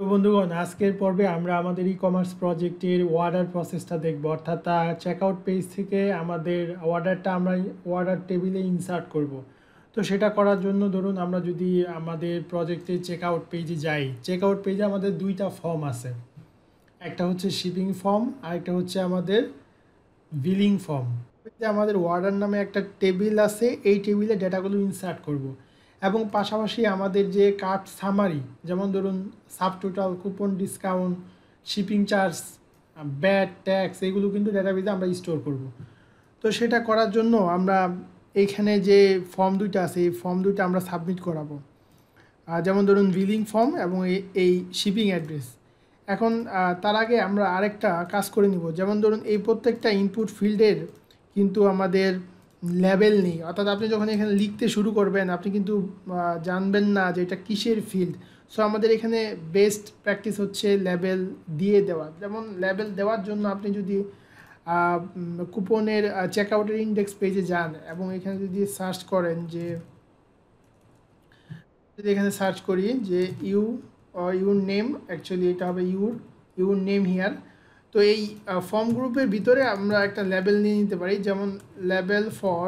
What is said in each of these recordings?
তো বন্ধুগণ, আজকের পর্বে আমরা আমাদের ই কমার্স প্রজেক্টের অর্ডার প্রসেসটা দেখব, অর্থাৎ চেকআউট পেজ থেকে আমাদের অর্ডারটা আমরা অর্ডার টেবিলে ইনসার্ট করব। তো সেটা করার জন্য ধরুন আমরা যদি আমাদের প্রজেক্টের চেকআউট পেজে যাই, চেকআউট পেজে আমাদের দুইটা ফর্ম আছে। একটা হচ্ছে শিপিং ফর্ম আর একটা হচ্ছে আমাদের বিলিং ফর্ম। আমাদের অর্ডার নামে একটা টেবিল আছে, এই টেবিলে ডেটাগুলো ইনসার্ট করব। এবং পাশাপাশি আমাদের যে কার্ট সামারি, যেমন ধরুন sub total, coupon discount, shipping charge, bat tax, এগুলো কিন্তু ডেটাবেজে আমরা স্টোর করব। তো সেটা করার জন্য আমরা এইখানে যে ফর্ম দুইটা আছে, এই ফর্ম দুইটা আমরা সাবমিট করাবো। যেমন ধরুন বিলিং ফর্ম এবং এই শিপিং অ্যাড্রেস। এখন তার আগে আমরা আরেকটা কাজ করে নিব। যেমন ধরুন এই প্রত্যেকটা ইনপুট ফিল্ডের কিন্তু আমাদের লেবেল নেই, অর্থাৎ আপনি যখন এখানে লিখতে শুরু করবেন আপনি কিন্তু জানবেন না যে এটা কিসের ফিল্ড। সো আমাদের এখানে বেস্ট প্র্যাকটিস হচ্ছে লেবেল দিয়ে দেওয়া। যেমন লেবেল দেওয়ার জন্য আপনি যদি কুপনের চেকআউটের ইন্ডেক্স পেজে যান এবং এখানে যদি সার্চ করেন যে, যদি এখানে সার্চ করি যে ইউর নেম, অ্যাকচুয়ালি এটা হবে ইউর নেম হিয়ার। তো এই ফর্ম গ্রুপের ভিতরে আমরা একটা লেবেল নিয়ে নিতে পারি, যেমন লেবেল ফর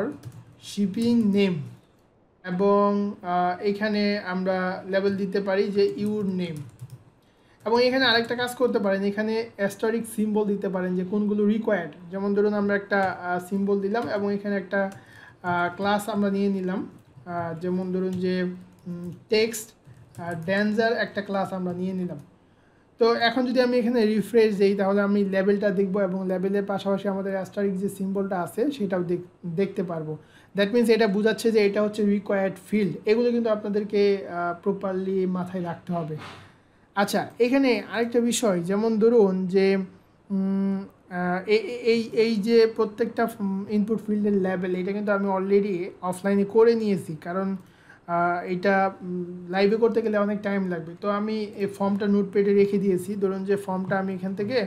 শিপিং নেম। এবং এখানে আমরা লেবেল দিতে পারি যে ইউর নেম। এবং এখানে আরেকটা কাজ করতে পারেন, এখানে অ্যাস্টারিক সিম্বল দিতে পারেন যে কোনগুলো রিকোয়ার্ড। যেমন ধরুন আমরা একটা সিম্বল দিলাম এবং এখানে একটা ক্লাস আমরা নিয়ে নিলাম, যেমন ধরুন যে টেক্সট ড্যান্সার একটা ক্লাস আমরা নিয়ে নিলাম। তো এখন যদি আমি এখানে রিফ্রেশ দিই তাহলে আমি লেভেলটা দেখব এবং লেভেলের পাশাপাশি আমাদের অ্যাস্টারিক যে সিম্বলটা আছে সেটাও দেখতে পারবো। দ্যাট মিনস এটা বোঝাচ্ছে যে এটা হচ্ছে রিকোয়ার্ড ফিল্ড। এগুলো কিন্তু আপনাদেরকে প্রপারলি মাথায় রাখতে হবে। আচ্ছা, এখানে আরেকটা বিষয়, যেমন ধরুন যে এই এই যে প্রত্যেকটা ইনপুট ফিল্ডের লেভেল, এটা কিন্তু আমি অলরেডি অফলাইনে করে নিয়েছি, কারণ এটা লাইভে করতে গেলে অনেক টাইম লাগবে। তো আমি এই ফর্মটা নোটপ্যাডে রেখে দিয়েছি। ধরুন যে ফর্মটা আমি এখান থেকে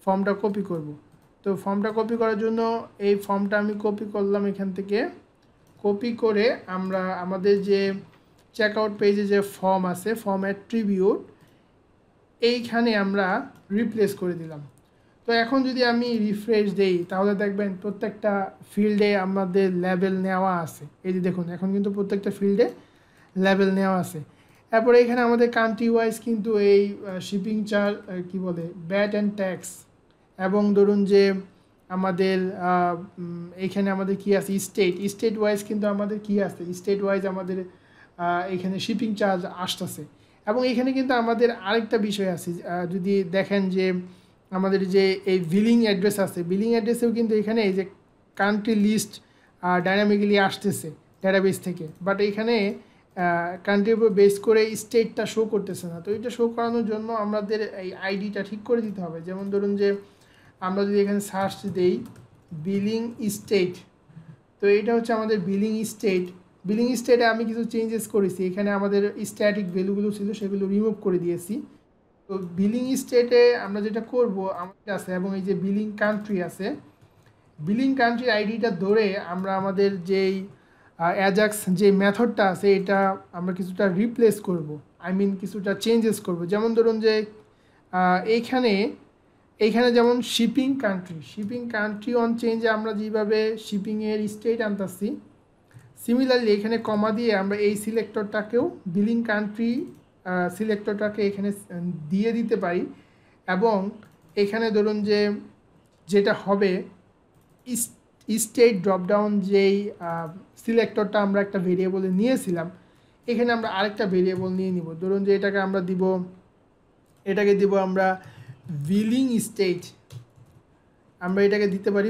ফর্মটা কপি করব। তো ফর্মটা কপি করার জন্য এই ফর্মটা আমি কপি করলাম এখান থেকে। কপি করে আমরা আমাদের যে চেকআউট পেজে যে ফর্ম আছে, ফর্ম অ্যাট্রিবিউট, এইখানে আমরা রিপ্লেস করে দিলাম। তো এখন যদি আমি রিফ্রেশ দেই তাহলে দেখবেন প্রত্যেকটা ফিল্ডে আমাদের লেবেল নেওয়া আছে। এই যে দেখুন, এখন কিন্তু প্রত্যেকটা ফিল্ডে লেবেল নেওয়া আছে। তারপরে এখানে আমাদের কান্ট্রি ওয়াইজ কিন্তু এই শিপিং চার্জ কী বলে, ব্যাট অ্যান্ড ট্যাক্স, এবং ধরুন যে আমাদের এইখানে আমাদের কি আছে, স্টেট ওয়াইজ কিন্তু আমাদের কি আছে, স্টেট ওয়াইজ আমাদের এখানে শিপিং চার্জ আসতেছে। এবং এখানে কিন্তু আমাদের আরেকটা বিষয় আছে, যদি দেখেন যে আমাদের যে এই বিলিং অ্যাড্রেস আছে, বিলিং অ্যাড্রেসেও কিন্তু এখানে এই যে কান্ট্রি লিস্ট ডাইনামিক্যালি আসতেছে ডেটাবেস থেকে, বাট এখানে কান্ট্রির উপর বেস করে স্টেটটা শো করতেছে না। তো এটা শো করানোর জন্য আমাদের এই আইডিটা ঠিক করে দিতে হবে। যেমন ধরুন যে আমরা যদি এখানে সার্চ দেই বিলিং স্টেট, তো এটা হচ্ছে আমাদের বিলিং স্টেট। বিলিং স্টেটে আমি কিছু চেঞ্জেস করেছি, এখানে আমাদের স্ট্যাটিক ভ্যালুগুলো ছিল সেগুলো রিমুভ করে দিয়েছি। তো বিলিং স্টেটে আমরা যেটা করব আমাদের আছে, এবং এই যে বিলিং কান্ট্রি আছে, বিলিং কান্ট্রির আইডিটা ধরে আমরা আমাদের যেই অ্যাজাক্স যে মেথডটা আছে এটা আমরা কিছুটা রিপ্লেস করব, আই মিন কিছুটা চেঞ্জেস করব। যেমন ধরুন যে এইখানে এইখানে যেমন শিপিং কান্ট্রি অন চেঞ্জে আমরা যেভাবে শিপিংয়ের স্টেট আনতেছি, সিমিলারলি এখানে কমা দিয়ে আমরা এই সিলেক্টরটাকেও বিলিং কান্ট্রি সিলেক্টরটাকে এখানে দিয়ে দিতে পারি। এবং এখানে ধরুন যে যেটা হবে, স্টেট ড্রপডাউন যেই সিলেক্টরটা আমরা একটা ভেরিয়েবলে নিয়েছিলাম, এখানে আমরা আরেকটা ভেরিয়েবল নিয়ে নিব। ধরুন যে এটাকে দিব আমরা বিলিং স্টেট, আমরা এটাকে দিতে পারি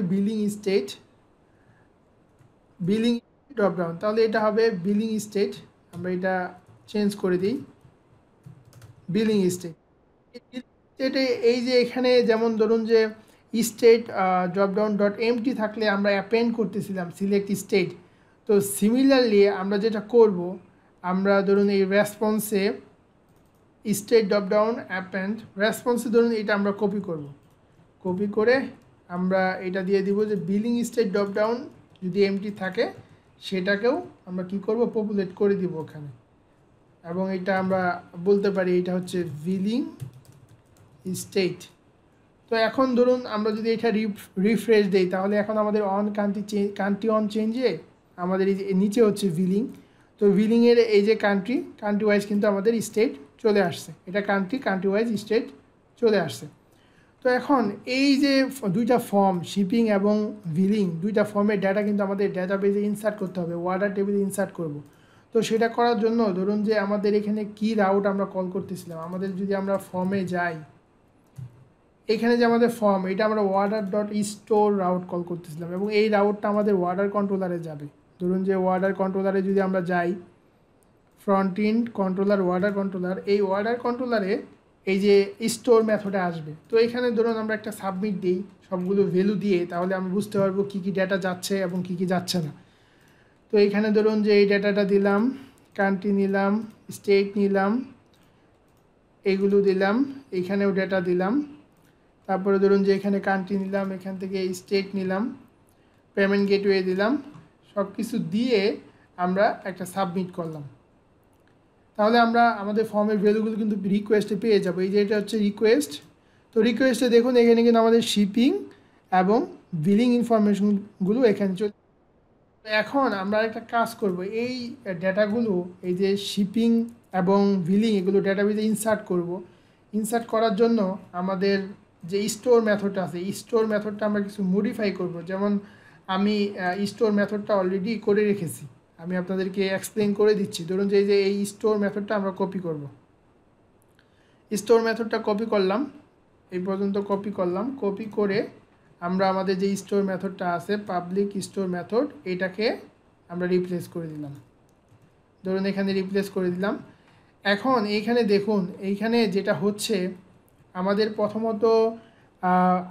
বিলিং ড্রপডাউন, তাহলে এটা হবে বিলিং স্টেট। আমরা এটা চেঞ্জ করে দিই বিলিং স্টেটে। এই যে এখানে যেমন ধরুন যে স্টেট ড্রপডাউন ডট এমটি থাকলে আমরা অ্যাপেন্ড করতেছিলাম সিলেক্ট স্টেট। তো সিমিলারলি আমরা যেটা করব, আমরা ধরুন এই রেসপন্সে স্টেট ড্রপডাউন অ্যাপেন্ড রেসপন্সে ধরুন এটা আমরা কপি করে আমরা এটা দিয়ে দিব যে বিলিং স্টেট ড্রপডাউন যদি এমটি থাকে সেটাকেও আমরা কি করব, পপুলেট করে দিব ওখানে। এবং এটা আমরা বলতে পারি এটা হচ্ছে বিলিং স্টেট। তো এখন ধরুন আমরা যদি এটা রিফ্রেশ দেই তাহলে এখন আমাদের অন কান্ট্রি অন চেঞ্জে আমাদের এই যে নিচে হচ্ছে বিলিং। তো বিলিংয়ের এই যে কান্ট্রি ওয়াইজ কিন্তু আমাদের স্টেট চলে আসছে, এটা কান্ট্রি ওয়াইজ স্টেট চলে আসছে। তো এখন এই যে দুইটা ফর্ম শিপিং এবং বিলিং, দুইটা ফর্মের ডাটা কিন্তু আমাদের ডাটাবেজে ইনসার্ট করতে হবে, ওয়ার্ডার টেবিলে ইনসার্ট করব। তো সেটা করার জন্য ধরুন যে আমাদের এখানে কি রাউট আমরা কল করতেছিলাম, আমাদের যদি আমরা ফর্মে যাই, এখানে যে আমাদের ফর্ম এটা আমরা order dot store route call করতেছিলাম এবং এই রাউটটা আমাদের ওয়ার্ডার কন্ট্রোলারে যাবে। ধরুন যে ওয়ার্ডার কন্ট্রোলারে যদি আমরা যাই, front end controller order controller, এই ওয়ার্ডার কন্ট্রোলারে এই যে স্টোর মেথডে আসবে। তো এখানে ধরুন আমরা একটা সাবমিট দিই সবগুলো ভ্যালু দিয়ে, তাহলে আমরা বুঝতে পারবো কী কী ডেটা যাচ্ছে এবং কী কী যাচ্ছে না। তো এখানে ধরুন যে এই ডেটাটা দিলাম, কান্ট্রি নিলাম, স্টেট নিলাম, এইগুলো দিলাম, এইখানেও ডেটা দিলাম, তারপরে ধরুন যে এখানে কান্ট্রি নিলাম, এখান থেকে স্টেট নিলাম, পেমেন্ট গেটওয়ে দিলাম, সব কিছু দিয়ে আমরা একটা সাবমিট করলাম। তাহলে আমরা আমাদের ফর্মের ভ্যালুগুলো কিন্তু রিকোয়েস্টে পেয়ে যাবো। এই যে এটা হচ্ছে রিকোয়েস্ট। তো রিকোয়েস্টে দেখুন এখানে কিন্তু আমাদের শিপিং এবং বিলিং ইনফরমেশনগুলো এখানে চলে। এখন আমরা একটা কাজ করব, এই ডেটাগুলো এই যে শিপিং এবং বিলিং এগুলো ডেটাবেজে ইনসার্ট করব। ইনসার্ট করার জন্য আমাদের যে স্টোর মেথডটা আছে, স্টোর মেথডটা আমরা কিছু মডিফাই করব। যেমন আমি স্টোর মেথডটা অলরেডি করে রেখেছি, আমি আপনাদেরকে এক্সপ্লেন করে দিচ্ছি। ধরুন যে এই স্টোর মেথডটা আমরা কপি করব। স্টোর মেথডটা কপি করলাম, এই পর্যন্ত কপি করলাম। কপি করে আমরা আমাদের যে স্টোর মেথডটা আছে পাবলিক স্টোর মেথড, এটাকে আমরা রিপ্লেস করে দিলাম। ধরুন এখানে রিপ্লেস করে দিলাম। এখন এইখানে দেখুন, এইখানে যেটা হচ্ছে আমাদের প্রথমত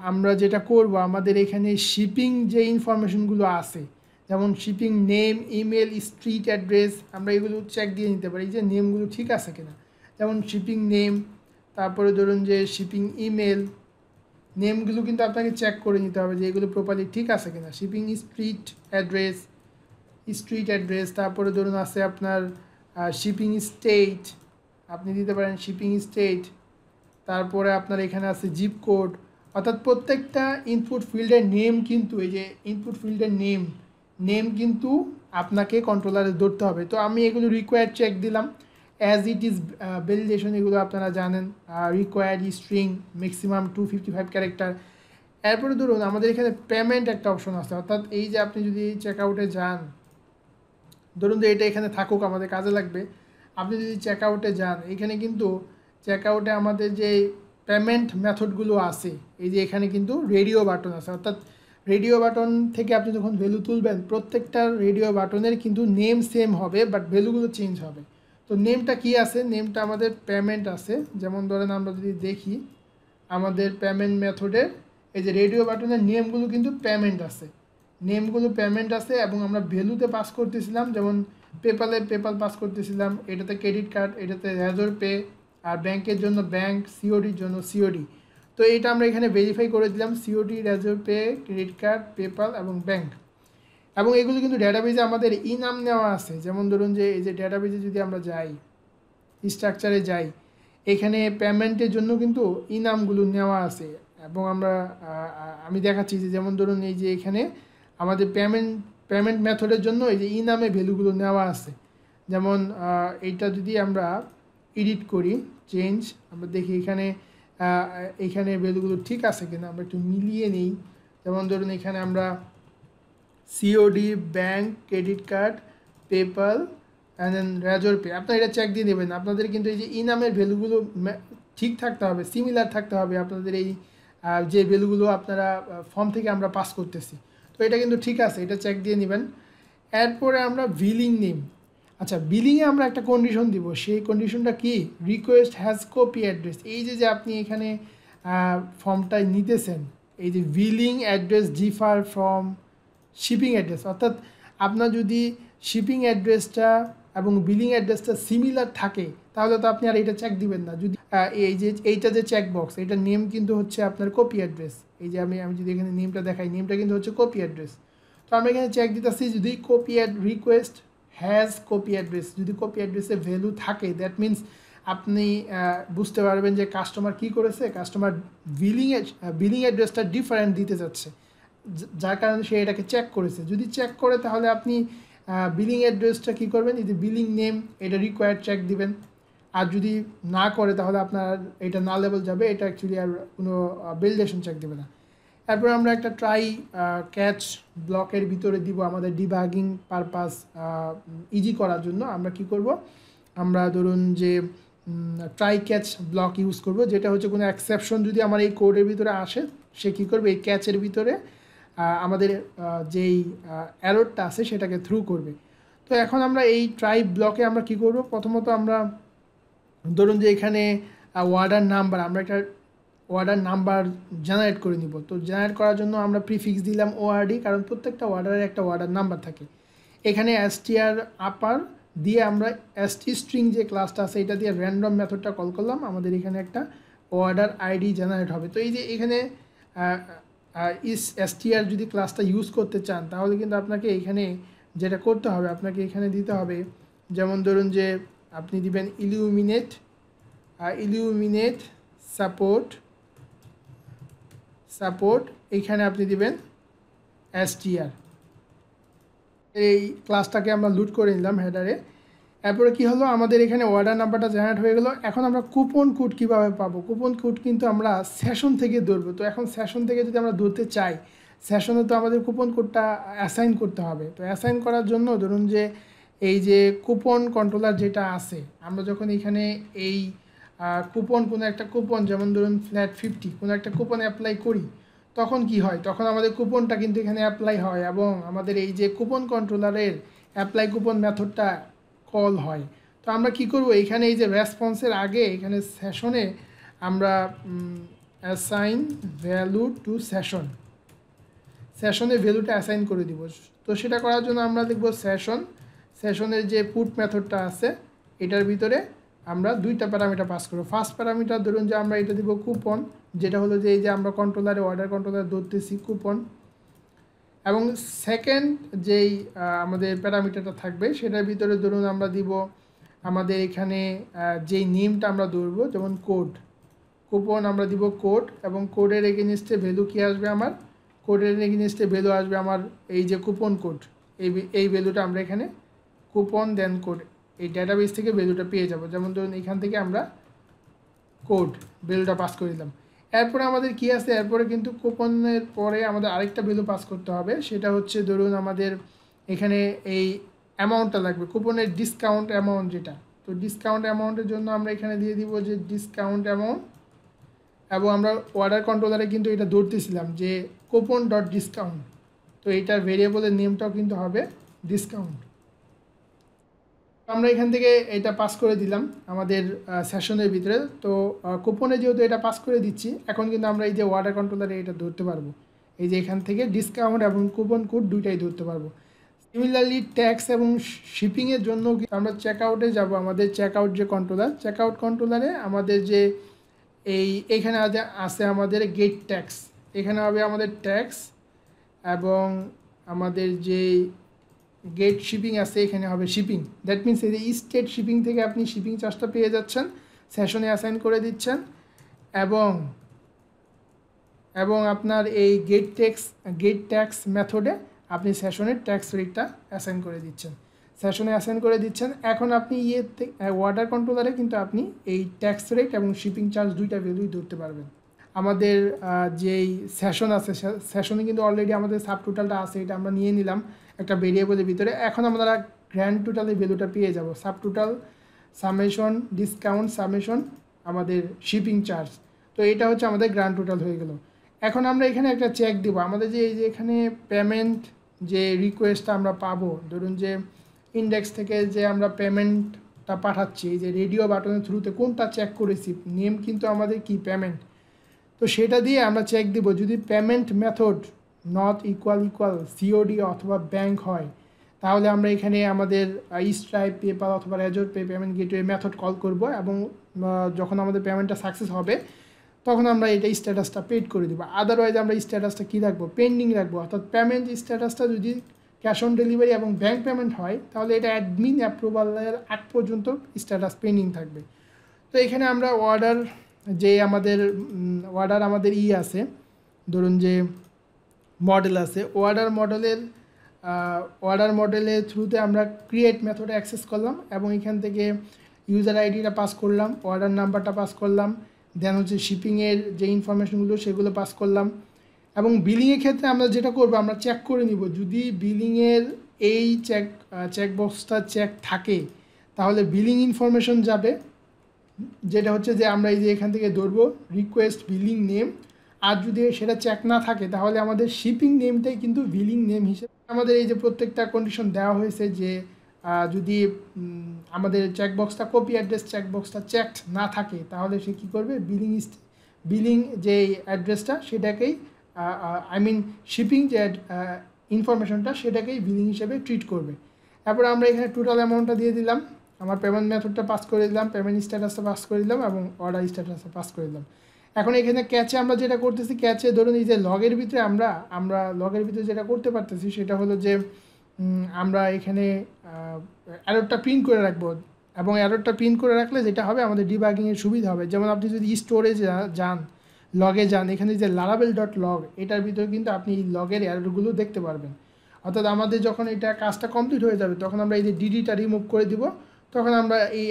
আমরা যেটা করব, আমাদের এখানে শিপিং যে ইনফরমেশনগুলো আছে, যেমন shipping name, email, street address, আমরা এগুলো চেক দিয়ে নিতে পারি যে নেমগুলো ঠিক আছে কিনা। যেমন শিপিং নেম, তারপরে ধরুন যে শিপিং ইমেল, নেমগুলো কিন্তু আপনাকে চেক করে নিতে হবে যে এগুলো প্রপারলি ঠিক আছে কিনা। শিপিং স্ট্রিট অ্যাড্রেস, তারপরে ধরুন আছে আপনার শিপিং স্টেট, আপনি দিতে পারেন শিপিং স্টেট। তারপরে আপনার এখানে আছে জিপ কোড, অর্থাৎ প্রত্যেকটা ইনপুট ফিল্ডের নেম কিন্তু এই যে ইনপুট ফিল্ডের নেম কিন্তু আপনাকে কন্ট্রোলারে ধরতে হবে। তো আমি এগুলো রিকোয়ার্ড চেক দিলাম, অ্যাজ ইট ইজ ভ্যালিডেশন, এগুলো আপনারা জানেন, রিকোয়ার্ড স্ট্রিং ম্যাক্সিমাম 255 ক্যারেক্টার। এরপরে ধরুন আমাদের এখানে পেমেন্ট একটা অপশন আছে, অর্থাৎ এই যে আপনি যদি চেক আউটে যান, ধরুন যে এটা এখানে থাকুক আমাদের কাজে লাগবে। আপনি যদি চেক আউটে যান, এখানে কিন্তু চেক আউটে আমাদের যে পেমেন্ট মেথডগুলো আছে, এই যে এখানে কিন্তু রেডিও বাটন আছে, অর্থাৎ রেডিও বাটন থেকে আপনি যখন ভ্যালু তুলবেন প্রত্যেকটা রেডিও বাটনের কিন্তু নেম সেম হবে, বাট ভ্যালুগুলো চেঞ্জ হবে। তো নেমটা কি আছে, নেমটা আমাদের পেমেন্ট আছে। যেমন ধরেন আমরা যদি দেখি আমাদের পেমেন্ট মেথডের এই যে রেডিও বাটনের নেমগুলো কিন্তু পেমেন্ট আছে এবং আমরা ভ্যালুতে পাস করতেছিলাম, যেমন পেপাল পাস করতেছিলাম, এটাতে ক্রেডিট কার্ড, এটাতে রেজর পে, আর ব্যাংকের জন্য ব্যাংক, সিওডির জন্য সিওডি। তো এটা আমরা এখানে ভেরিফাই করে দিলাম, COD, Razr pay, credit card, PayPal এবং ব্যাংক। এবং এগুলো কিন্তু ডেটাবেজে আমাদের নাম নেওয়া আছে। যেমন ধরুন যে এই যে ডেটাবেজে যদি আমরা যাই, স্ট্রাকচারে যাই, এখানে পেমেন্টের জন্য কিন্তু নামগুলো নেওয়া আছে। এবং আমি দেখাচ্ছি যে যেমন ধরুন এই যে এখানে আমাদের পেমেন্ট মেথডের জন্য এই যে নামে ভ্যালুগুলো নেওয়া আছে। যেমন এইটা যদি আমরা এডিট করি, চেঞ্জ, আমরা দেখি এখানে ভ্যালুগুলো ঠিক আছে কিনা, আমরা একটু মিলিয়ে নিই। যেমন ধরুন এখানে আমরা COD, bank, credit card, PayPal and then Razorpay, আপনারা এটা চেক দিয়ে দেবেন। আপনাদের কিন্তু এই যে নামের ভ্যালুগুলো ঠিক থাকতে হবে, সিমিলার থাকতে হবে আপনাদের এই যে ভ্যালুগুলো আপনারা ফর্ম থেকে আমরা পাস করতেছি। তো এটা কিন্তু ঠিক আছে, এটা চেক দিয়ে নেবেন। এরপরে আমরা বিলিং নেম, আচ্ছা বিলিংয়ে আমরা একটা কন্ডিশন দিব, সেই কন্ডিশনটা কি, রিকোয়েস্ট হ্যাজ কপি অ্যাড্রেস। এই যে আপনি এখানে ফর্মটায় নিতেছেন, এই যে billing address differ from shipping address, অর্থাৎ আপনার যদি শিপিং অ্যাড্রেসটা এবং বিলিং অ্যাড্রেসটা সিমিলার থাকে তাহলে তো আপনি আর এটা চেক দিবেন না। যদি এইটা যে চেক বক্স, এটা নেম কিন্তু হচ্ছে আপনার কপি অ্যাড্রেস। এই যে আমি যদি এখানে নেমটা দেখাই, নেমটা কিন্তু হচ্ছে কপি অ্যাড্রেস। তো আমরা এখানে চেক দিতেছি যদি রিকোয়েস্ট হ্যাজ কপি অ্যাড্রেস, যদি কপি অ্যাড্রেসে ভ্যালু থাকে দ্যাট মিনস আপনি বুঝতে পারবেন যে কাস্টমার কী করেছে, কাস্টমার বিলিং অ্যাড্রেসটা ডিফারেন্ট দিতে যাচ্ছে, যার কারণে সে এটাকে চেক করেছে। যদি চেক করে তাহলে আপনি বিলিং অ্যাড্রেসটা কী করবেন, এই যে বিলিং নেম এটা রিকোয়ার্ড চেক দিবেন। আর যদি না করে তাহলে আপনার এটা না লেভেল যাবে, এটা অ্যাকচুয়ালি আর কোনো ভ্যালিডেশন চেক দেবে না। এরপর আমরা একটা ট্রাই ক্যাচ ব্লকের ভিতরে দিব আমাদের ডিবাগিং পারপাস ইজি করার জন্য। আমরা কি করব, আমরা ধরুন যে ট্রাই ক্যাচ ব্লক ইউজ করব, যেটা হচ্ছে কোনো এক্সেপশন যদি আমার এই কোডের ভিতরে আসে, সে কী করবে এই ক্যাচের ভিতরে আমাদের যেই অ্যারোরটা আছে সেটাকে থ্রু করবে। তো এখন আমরা এই ট্রাই ব্লকে আমরা কি করব, প্রথমত আমরা ধরুন যে এখানে ওয়ার্ডার নাম্বার, আমরা একটা ওয়ার্ডার নাম্বার জেনারেট করে নিব। তো জেনারেট করার জন্য আমরা প্রিফিক্স দিলাম ওআরডি, কারণ প্রত্যেকটা ওয়ার্ডারের একটা ওয়ার্ডার নাম্বার থাকে। এখানে str আপার দিয়ে আমরা st স্ট্রিং যে ক্লাসটা আছে এটা দিয়ে র্যান্ডম মেথডটা কল করলাম, আমাদের এখানে একটা ওয়ার্ডার আইডি জেনারেট হবে। তো এই যে এখানে str যদি ক্লাসটা ইউজ করতে চান তাহলে কিন্তু আপনাকে এখানে যেটা করতে হবে, আপনাকে এখানে দিতে হবে, যেমন ধরুন যে আপনি দিবেন ইলুমিনেট সাপোর্ট এখানে আপনি দিবেন str। এই ক্লাসটাকে আমরা লুট করে নিলাম হেডারে। এরপরে কি হলো, আমাদের এখানে অর্ডার নাম্বারটা জেনারেট হয়ে গেল। এখন আমরা কুপন কোড কীভাবে পাবো, কুপন কোড কিন্তু আমরা সেশন থেকে ধরবো। তো এখন সেশন থেকে যদি আমরা ধরতে চাই, সেশনে তো আমাদের কুপন কোডটা অ্যাসাইন করতে হবে। তো অ্যাসাইন করার জন্য ধরুন যে এই যে কুপন কন্ট্রোলার যেটা আছে, আমরা যখন এখানে এই কুপন কোনো একটা কুপন যেমন ধরুন ফ্ল্যাট 50 কোনো একটা কুপন অ্যাপ্লাই করি, তখন কি হয়, তখন আমাদের কুপনটা কিন্তু এখানে অ্যাপ্লাই হয় এবং আমাদের এই যে কুপন কন্ট্রোলারের অ্যাপ্লাই কুপন মেথডটা কল হয়। তো আমরা কি করব, এখানে এই যে রেসপন্সের আগে এখানে সেশনে আমরা অ্যাসাইন ভ্যালু টু সেশনে ভ্যালুটা অ্যাসাইন করে দিব। তো সেটা করার জন্য আমরা লিখব সেশনের যে পুট মেথডটা আছে এটার ভিতরে আমরা দুইটা প্যারামিটার পাস করব। ফার্স্ট প্যারামিটার ধরুন যে আমরা এটা দিব কুপন, যেটা হলো যে এই যে আমরা কন্ট্রোলারে অর্ডার কন্ট্রোলার ধরতেছি কুপন, এবং সেকেন্ড যেই আমাদের প্যারামিটারটা থাকবে সেটার ভিতরে ধরুন আমরা দিব আমাদের এখানে যেই নেমটা আমরা ধরবো, যেমন কুপন আমরা দিব কোড, এবং কোডের এগেইনস্টে ভ্যালু কী আসবে, আমার কোডের এগেইনস্টে ভ্যালু আসবে আমার এই যে কুপন কোড, এই ভ্যালুটা আমরা এখানে কুপন দেন কোড এই ডেটাবেস থেকে ভ্যালুটা পেয়ে যাব। যেমন ধরুন এখান থেকে আমরা কোড ভ্যালুটা পাস করে দিলাম। এরপরে আমাদের কি আছে, এরপরে কিন্তু কুপনের পরে আমাদের আরেকটা ভ্যালু পাস করতে হবে, সেটা হচ্ছে ধরুন আমাদের এখানে এই অ্যামাউন্টটা লাগবে, কুপনের ডিসকাউন্ট অ্যামাউন্ট যেটা। তো ডিসকাউন্ট অ্যামাউন্টের জন্য আমরা এখানে দিয়ে দিব যে ডিসকাউন্ট অ্যামাউন্ট, এবং আমরা অর্ডার কন্ট্রোলারে কিন্তু এটা ধরতেছিলাম যে কুপন ডট ডিসকাউন্ট। তো এইটার ভেরিয়েবলের নেমটাও কিন্তু হবে ডিসকাউন্ট। আমরা এখান থেকে এটা পাস করে দিলাম আমাদের সেশনের ভিতরে। তো কুপনে যেহেতু এটা পাস করে দিচ্ছি, এখন কিন্তু আমরা এই যে অর্ডার কন্ট্রোলারে এটা ধরতে পারবো, এই যে এখান থেকে ডিসকাউন্ট এবং কুপন কোড দুইটাই ধরতে পারবো। সিমিলারলি ট্যাক্স এবং শিপিংয়ের জন্য আমরা চেকআউটে যাব, আমাদের চেকআউট যে চেকআউট কন্ট্রোলারে আমাদের যে এইখানে আছে আমাদের গেট ট্যাক্স, এখানে হবে আমাদের ট্যাক্স, এবং আমাদের যে গেট শিপিং আছে এখানে হবে শিপিং। দ্যাট মিনস এই যে স্টেট শিপিং থেকে আপনি শিপিং চার্জটা পেয়ে যাচ্ছেন, সেশনে অ্যাসাইন করে দিচ্ছেন, এবং আপনার এই গেট ট্যাক্স মেথডে আপনি সেশনের ট্যাক্স রেটটা অ্যাসাইন করে দিচ্ছেন। এখন আপনি ওয়াটার কন্ট্রোলারে কিন্তু আপনি এই ট্যাক্স রেট এবং শিপিং চার্জ দুইটা ভ্যালুই ধরতে পারবেন। আমাদের যেই সেশন আছে সেশনে কিন্তু অলরেডি আমাদের সাব টোটালটা আছে, এটা আমরা নিয়ে নিলাম একটা ভেরিয়েবলের ভিতরে। এখন আমরা গ্র্যান্ড টোটালের ভ্যালুটা পেয়ে যাব, sub total summation discount summation আমাদের শিপিং চার্জ। তো এটা হচ্ছে আমাদের গ্র্যান্ড টোটাল হয়ে গেল। এখন আমরা এখানে একটা চেক দিব, আমাদের যে এই যে এখানে পেমেন্ট যে রিকোয়েস্টটা আমরা পাবো, ধরুন যে ইন্ডেক্স থেকে যে আমরা পেমেন্টটা পাঠাচ্ছি, এই যে রেডিও বাটনের থ্রুতে কোনটা চেক করেছি, নেম কিন্তু আমাদের কি পেমেন্ট। তো সেটা দিয়ে আমরা চেক দিব, যদি payment method not equal COD অথবা ব্যাংক হয়, তাহলে আমরা এখানে আমাদের স্ট্রাইপ পেপাল অথবা Razr pay payment gateway method call করব, এবং যখন আমাদের পেমেন্টটা সাকসেস হবে তখন আমরা এটা স্ট্যাটাসটা পেড করে দেবো। আদারওয়াইজ আমরা স্ট্যাটাসটা কী রাখবো, পেন্ডিং রাখবো। অর্থাৎ পেমেন্ট স্ট্যাটাসটা যদি ক্যাশ অন ডেলিভারি এবং ব্যাঙ্ক পেমেন্ট হয় তাহলে এটা অ্যাডমিন অ্যাপ্রুভালের আগ পর্যন্ত স্ট্যাটাস পেন্ডিং থাকবে। তো এখানে আমরা আমাদের আছে, ধরুন যে মডেল আছে, অর্ডার মডেলের থ্রুতে আমরা ক্রিয়েট মেথডে অ্যাক্সেস করলাম এবং এখান থেকে ইউজার আইডিটা পাস করলাম, অর্ডার নাম্বারটা পাস করলাম, দেন হচ্ছে শিপিংয়ের যে ইনফরমেশনগুলো সেগুলো পাস করলাম। এবং বিলিংয়ের ক্ষেত্রে আমরা যেটা করবো, আমরা চেক করে নিব যদি বিলিংয়ের এই চেকবক্সটা চেক থাকে তাহলে বিলিং ইনফরমেশন যাবে, যেটা হচ্ছে যে আমরা এই যে এখান থেকে ধরবো রিকোয়েস্ট বিলিং নেম। আর যদি সেটা চেক না থাকে তাহলে আমাদের শিপিং নেমটাই কিন্তু বিলিং নেম হিসেবে আমাদের এই যে প্রত্যেকটা কন্ডিশন দেওয়া হয়েছে যে যদি আমাদের চেকবক্সটা কপি অ্যাড্রেস চেকবক্সটা চেকড না থাকে তাহলে সে কী করবে, বিলিং যে অ্যাড্রেসটা সেটাকেই শিপিং যে ইনফরমেশনটা সেটাকেই বিলিং হিসেবে ট্রিট করবে। তারপর আমরা এখানে টোটাল অ্যামাউন্টটা দিয়ে দিলাম, আমার পেমেন্ট মেথডটা পাস করে দিলাম, পেমেন্ট স্ট্যাটাসটা পাস করে দিলাম এবং অর্ডার স্ট্যাটাসটা পাস করে দিলাম। এখন এখানে ক্যাচে আমরা যেটা করতেছি, ক্যাচে ধরুন এই যে লগের ভিতরে আমরা লগের ভিতরে যেটা করতে পারতেছি সেটা হলো যে আমরা এখানে অ্যারোরটা প্রিন্ট করে রাখবো এবং অ্যারোরটা প্রিন্ট করে রাখলে যেটা হবে আমাদের ডিবাগিংয়ের সুবিধা হবে। যেমন আপনি যদি স্টোরেজে যান, লগে যান, এখানে যে laravel.log এটার ভিতরে কিন্তু আপনি এই লগের অ্যারোরগুলো দেখতে পারবেন। অর্থাৎ আমাদের যখন এটা কাজটা কমপ্লিট হয়ে যাবে তখন আমরা এই যে ডিডিটা রিমুভ করে দিব, তখন আমরা এই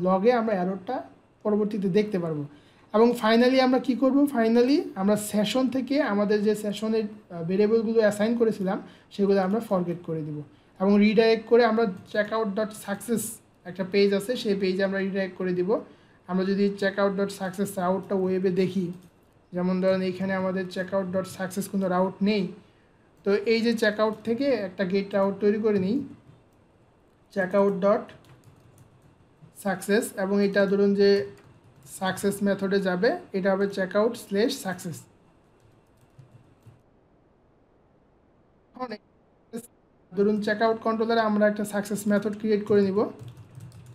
লগে আমরা অ্যারোরটা পরবর্তীতে দেখতে পারবো। এবং ফাইনালি আমরা কি করব, ফাইনালি আমরা সেশন থেকে আমাদের যে সেশনের ভেরিয়েবলগুলো অ্যাসাইন করেছিলাম সেগুলো আমরা ফরগেট করে দিব এবং রিডাইরেক্ট করে আমরা checkout.success একটা পেজ আছে সেই পেজে আমরা রিডাইরেক্ট করে দিব। আমরা যদি checkout.success রাউটটা ওয়েবে দেখি, যেমন ধরেন এইখানে আমাদের checkout.success কোনো রাউট নেই, তো এই যে চেকআউট থেকে একটা গেট রাউট তৈরি করে নিই checkout.success এবং এটা ধরুন যে সাকসেস মেথডে যাবে, এটা হবে checkout/success। ধরুন চেকআউট কন্ট্রোলারে আমরা একটা সাকসেস মেথড ক্রিয়েট করে নিব,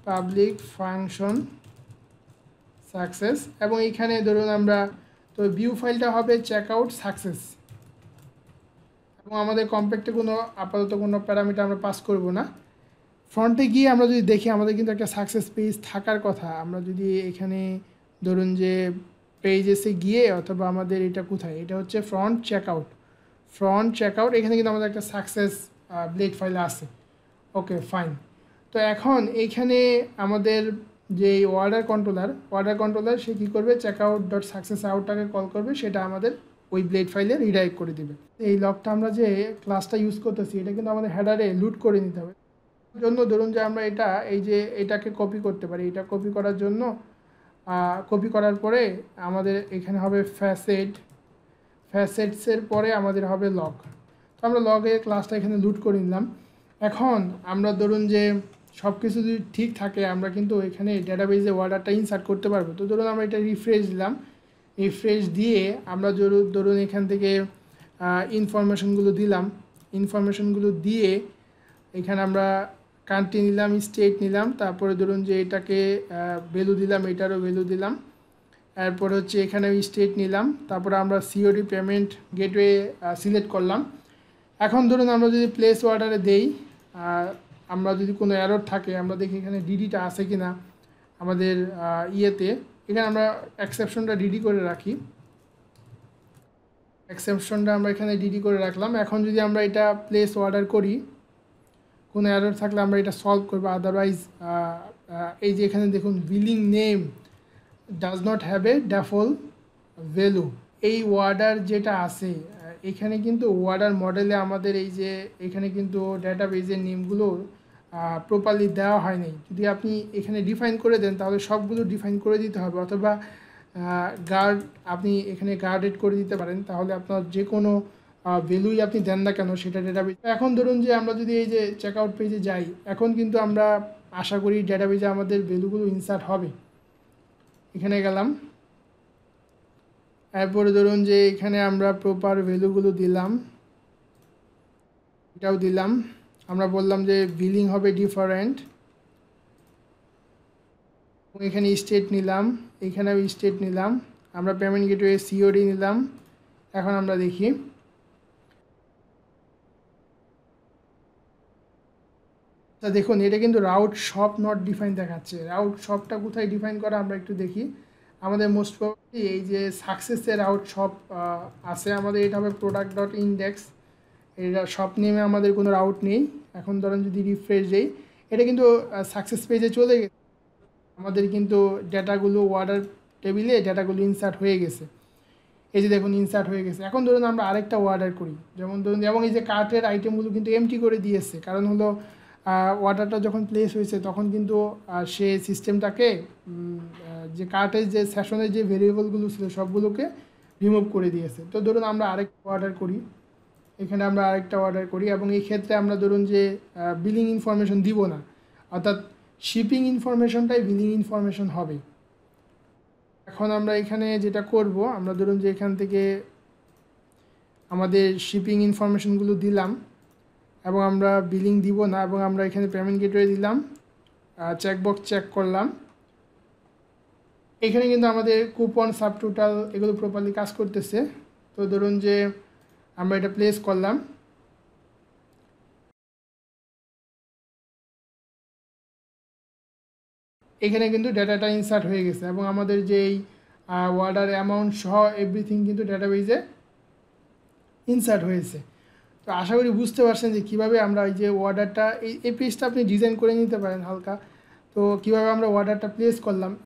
পাবলিক ফাংশন সাকসেস, এবং এইখানে ধরুন আমরা তো ভিউ ফাইলটা হবে checkout/success এবং আমাদের কম্প্যাক্টে আপাতত কোনো প্যারামিটার আমরা পাস করব না। ফ্রন্টে গিয়ে আমরা যদি দেখি আমাদের কিন্তু একটা সাকসেস পেজ থাকার কথা। আমরা যদি এখানে ধরুন যে পেজেসে গিয়ে, অথবা আমাদের এটা কোথায়, এটা হচ্ছে ফ্রন্ট চেকআউট, এখানে কিন্তু আমাদের একটা সাকসেস ব্লেড ফাইল আছে। Okay fine. তো এখন এইখানে আমাদের যে অর্ডার কন্ট্রোলার সে কী করবে, checkout.success আউটটাকে কল করবে, সেটা আমাদের ওই ব্লেড ফাইলে রিডাইরেক্ট করে দিবে। এই লগটা আমরা যে ক্লাসটা ইউজ করতেছি এটা কিন্তু আমাদের হেডারে লুট করে নিতে হবে জন্য ধরুন যে আমরা এটাকে কপি করতে পারি। এটা কপি করার জন্য কপি করার পরে আমাদের এখানে হবে ফ্যাসেটসের পরে আমাদের হবে লগ। তো আমরা লগের ক্লাসটা এখানে লুট করে নিলাম। এখন আমরা ধরুন যে সব কিছু যদি ঠিক থাকে আমরা কিন্তু এখানে ডেটাবেজে অর্ডারটা ইনসার্ট করতে পারবো। তো ধরুন আমরা এটা রিফ্রেশ দিলাম, রিফ্রেশ দিয়ে আমরা ধরুন এখান থেকে ইনফরমেশনগুলো দিয়ে এখানে আমরা কান্ট্রি নিলাম, স্টেট নিলাম, তারপরে ধরুন যে এটাকে ভ্যালু দিলাম, এটারও ভ্যালু দিলাম, এরপর হচ্ছে এখানে স্টেট নিলাম, তারপরে আমরা সিওডি পেমেন্ট গেটওয়ে সিলেক্ট করলাম। এখন ধরুন আমরা যদি প্লেস অর্ডারে দেই, আমরা যদি কোনো এরর থাকে আমরা দেখি এখানে ডিডিটা আছে কি না আমাদের এখানে আমরা এক্সেপশনটা ডিডি করে রাখি, আমরা এখানে ডিডি করে রাখলাম। এখন যদি আমরা এটা প্লেস অর্ডার করি, কোনো এরর থাকলে আমরা এটা সলভ করবো, আদারওয়াইজ এই যে এখানে দেখুন billing name does not have a default value, এই অর্ডার যেটা আছে এখানে কিন্তু অর্ডার মডেলে আমাদের এই যে এখানে কিন্তু ডেটাবেজের নেমগুলো প্রপারলি দেওয়া হয়নি। যদি আপনি এখানে ডিফাইন করে দেন তাহলে সবগুলো ডিফাইন করে দিতে হবে, অথবা আপনি এখানে গার্ডেড করে দিতে পারেন, তাহলে আপনার যে কোনো ভ্যালুই আপনি দেন না কেন সেটা ডেটাবেজ। এখন ধরুন যে আমরা যদি এই যে চেকআউট পেজে যাই, এখন কিন্তু আমরা আশা করি ডেটাবেজে আমাদের ভ্যালুগুলো ইনসার্ট হবে। এখানে গেলাম, এরপরে ধরুন যে এখানে আমরা প্রপার ভ্যালুগুলো দিলাম, এটাও দিলাম, আমরা বললাম যে বিলিং হবে ডিফারেন্ট, এখানে স্টেট নিলাম, এখানেও স্টেট নিলাম, আমরা পেমেন্ট গেটওয়ে সিওডি নিলাম। এখন আমরা দেখি তা দেখুন এটা কিন্তু রাউট শপ নট ডিফাইন দেখাচ্ছে। রাউট শপটা কোথায় ডিফাইন করা আমরা একটু দেখি। আমাদের মোস্ট প্রবাবলি এই যে সাকসেসের রাউট শপ আছে, আমাদের এটা হবে প্রোডাক্ট ডট ইন্ডেক্স। এটা শপ নেমে আমাদের কোনো রাউট নেই। এখন ধরেন যদি রিফ্রেশ দেই, এটা কিন্তু সাকসেস পেজে চলে গেছে। আমাদের কিন্তু ডেটাগুলো অর্ডার টেবিলে ডেটাগুলো ইনসার্ট হয়ে গেছে। এই যে দেখুন ইনসার্ট হয়ে গেছে। এখন ধরুন আমরা আরেকটা অর্ডার করি, যেমন ধরুন এবং এই যে কার্টের আইটেমগুলো কিন্তু এমটি করে দিয়েছে, কারণ হলো অর্ডারটা যখন প্লেস হয়েছে তখন কিন্তু সে সিস্টেমটাকে যে কার্টের যে সেশনের যে ভেরিয়েবলগুলো ছিল সবগুলোকে রিমুভ করে দিয়েছে। তো ধরুন আমরা আরেকটা অর্ডার করি, এখানে আমরা আরেকটা অর্ডার করি এবং এই ক্ষেত্রে আমরা ধরুন যে বিলিং ইনফরমেশন দিব না, অর্থাৎ শিপিং ইনফরমেশনটাই বিলিং ইনফরমেশন হবে। এখন আমরা এখানে যেটা করব, আমরা ধরুন যে এখান থেকে আমাদের শিপিং ইনফরমেশনগুলো দিলাম এবং আমরা বিলিং দিব না, এবং আমরা এখানে পেমেন্ট গেটওয়ে দিলাম, চেকবক্স চেক করলাম। এখানে কিন্তু আমাদের কুপন সাব টোটাল এগুলো প্রপারলি কাজ করতেছে। তো ধরুন যে আমরা এটা প্লেস করলাম, এখানে কিন্তু ডাটাটা ইনসার্ট হয়ে গেছে এবং আমাদের যেই অর্ডার অ্যামাউন্ট সহ এভরিথিং কিন্তু ডাটাবেজে ইনসার্ট হয়েছে। তো আশা করি বুঝতে পারছেন যে কীভাবে আমরা এই যে অর্ডারটা এই পেজটা আপনি ডিজাইন করে নিতে পারেন হালকা। তো কীভাবে আমরা অর্ডারটা প্লেস করলাম